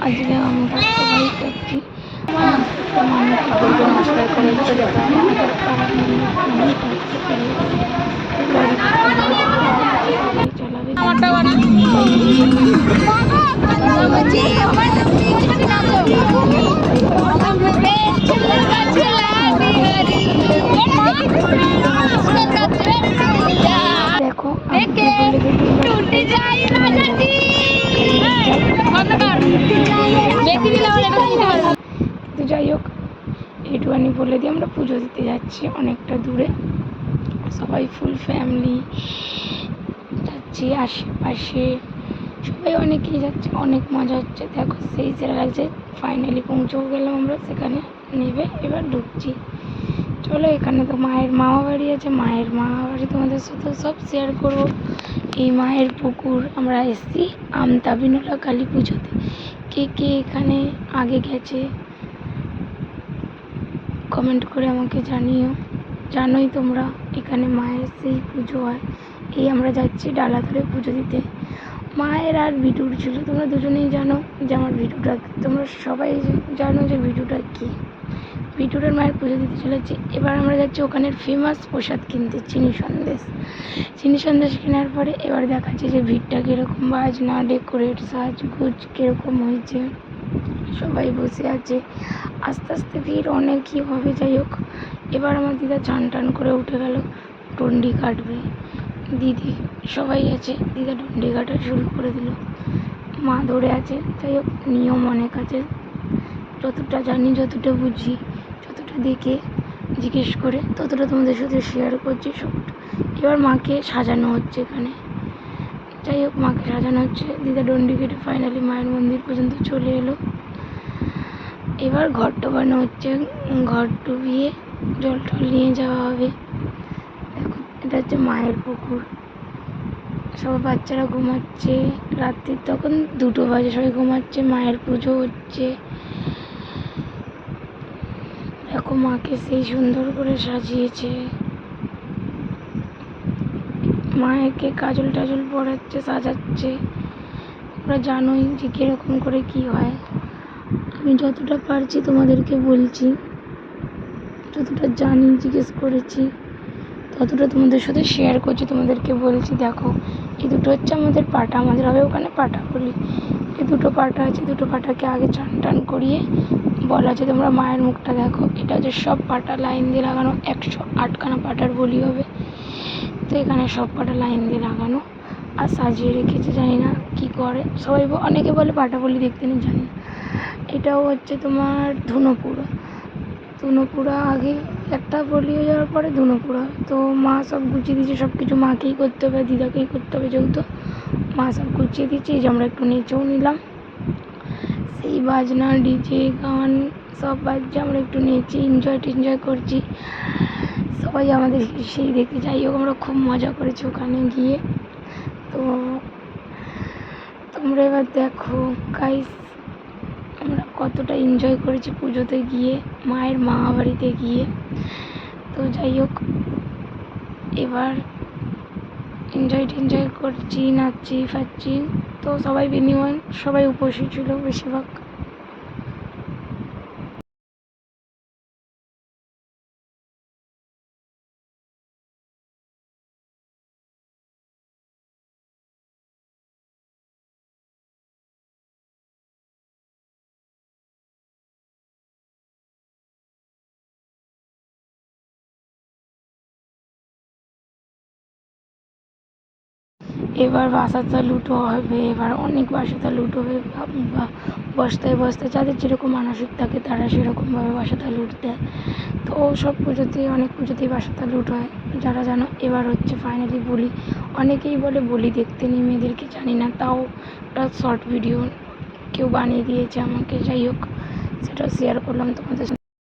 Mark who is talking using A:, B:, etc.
A: আজকে আমরা সবাই যাচ্ছি মান্যতা নমস্কার করে দেখো যাই হোক এইটুখানি বলে দিয়ে আমরা পুজো দিতে যাচ্ছি অনেকটা দূরে, সবাই ফুল ফ্যামিলি যাচ্ছি, আশেপাশে সবাই অনেকেই যাচ্ছে, অনেক মজা হচ্ছে। দেখো সেই সেরা লাগছে, ফাইনালি পৌঁছেও গেলাম আমরা সেখানে, নেবে এবার ঢুকছি। চলো, এখানে তো মায়ের মামা বাড়ি আছে, মায়ের মামা বাড়ি তোমাদের সাথে সব শেয়ার করবো। এই মায়ের পুকুর আমরা এসেছি আমতা বিনোলা কালী পুজোতে। কে কে এখানে আগে গেছে কমেন্ট করে আমাকে জানিও। জানোই তোমরা এখানে মায়ের সেই পুজো হয়। এই আমরা যাচ্ছি ডালা ধরে পুজো দিতে। মায়ের আর ভিটুর ছিল, তোমরা দুজনেই জানো যে আমার ভিটুটা, তোমরা সবাই জানো যে ভিটুটা কী। ভিটুরের মায়ের পুজো দিতে চলেছি। এবার আমরা যাচ্ছি ওখানের ফেমাস প্রসাদ কিনতে, চিনি সন্দেশ। চিনি সন্দেশ কেনার পরে এবার দেখাচ্ছি যে ভিড়টা কীরকম, বাজনা ডেকোরেট সাজগুজ কীরকম হয়েছে, সবাই বসে আছে। আস্তে আস্তে ভিড় অনেকই হবে। যাই হোক, এবার আমার দিদা চান টান করে উঠে গেল, ডন্ডি কাটবে। দিদি সবাই আছে, দিদা ডন্ডি কাটা শুরু করে দিল, মা ধরে আছে। যাই হোক, নিয়ম অনেক আছে, যতটা জানি, যতটা বুঝি, যতটা দেখে জিজ্ঞেস করে ততটা তোমাদের সাথে শেয়ার করছি সবটা। এবার মাকে সাজানো হচ্ছে এখানে। যাই হোক, মাকে সাজানো হচ্ছে। দিদা ডন্ডি কেটে ফাইনালি মায়ের মন্দির পর্যন্ত চলে এলো। এবার ঘর ডোবানো হচ্ছে, ঘর ডুবিয়ে জল টল নিয়ে যাওয়া হবে। দেখো, এটা হচ্ছে মায়ের পুকুর। সব বাচ্চারা ঘুমাচ্ছে, রাত্রির তখন 2টো বাজে, সবাই ঘুমাচ্ছে, মায়ের পুজো হচ্ছে। দেখো মাকে সেই সুন্দর করে সাজিয়েছে, মায়েরকে কাজল টাজল পরাচ্ছে, সাজাচ্ছে। তোমরা জানোই যে কীরকম করে কি হয়। আমি যতটা পারছি তোমাদেরকে বলছি, যতটা জানি, জিজ্ঞেস করেছি, ততটা তোমাদের সাথে শেয়ার করছি, তোমাদেরকে বলছি। দেখো, এই দুটো হচ্ছে আমাদের পাটা, আমাদের হবে ওখানে পাটা বলি। এই 2টো পাটা আছে, 2টো পাটাকে আগে চান টান করিয়ে বলা আছে। তোমরা মায়ের মুখটা দেখো, এটা হচ্ছে সব পাটা লাইন দিয়ে লাগানো, 108খানা পাটার বলি হবে। তো এখানে সব পাটা লাইন দিয়ে লাগানো আর সাজিয়ে রেখেছে। জানি না কী করে, সবাই অনেকে বলে পাটা বলি দেখতে নেই, জানি না। এটাও হচ্ছে তোমার ধুনোপুরা। ধুনোপুরা আগে একটা বলি হয়ে যাওয়ার পরে ধুনোপুরা। তো মা সব গুছিয়ে দিয়েছে, সব কিছু মাকেই করতে হবে, দিদাকেই করতে হবে, যেহেতু মা সব গুছিয়ে দিয়েছে। এই যে আমরা একটু নেচেও নিলাম, সেই বাজনা ডিজে গান সব বাজছে, আমরা একটু নেচে এনজয় করছি। সবাই আমাদের সেই দেখতে। যাই হোক, আমরা খুব মজা করেছি ওখানে গিয়ে। তো তোমরা এবার দেখো গাইস, আমরা কতটা এনজয় করেছি পুজোতে গিয়ে, মায়ের মামা বাড়িতে গিয়ে। তো যাই হোক, এবার এনজয় করছি, নাচছি ফাচ্ছি। তো সবাই বিনিময় সবাই উপস্থিত ছিল বেশিরভাগ। এবার বাসাটা লুটো হবে, এবার অনেক বাসাটা লুট হবে। বস্তায় বস্তায় যাদের যেরকম মানসিক থাকে তারা সেরকমভাবে বাসাটা লুট দেয়। তো সব পুজোতেই, অনেক পুজোতেই বাসাটা লুট হয়। যারা জানো, এবার হচ্ছে ফাইনালি বলি। অনেকেই বলে বলি দেখতে নেই মেয়েদেরকে, জানি না, তাও একটা শর্ট ভিডিও কেউ বানিয়ে দিয়েছে আমাকে। যাই হোক, সেটা শেয়ার করলাম তোমাদের সাথে।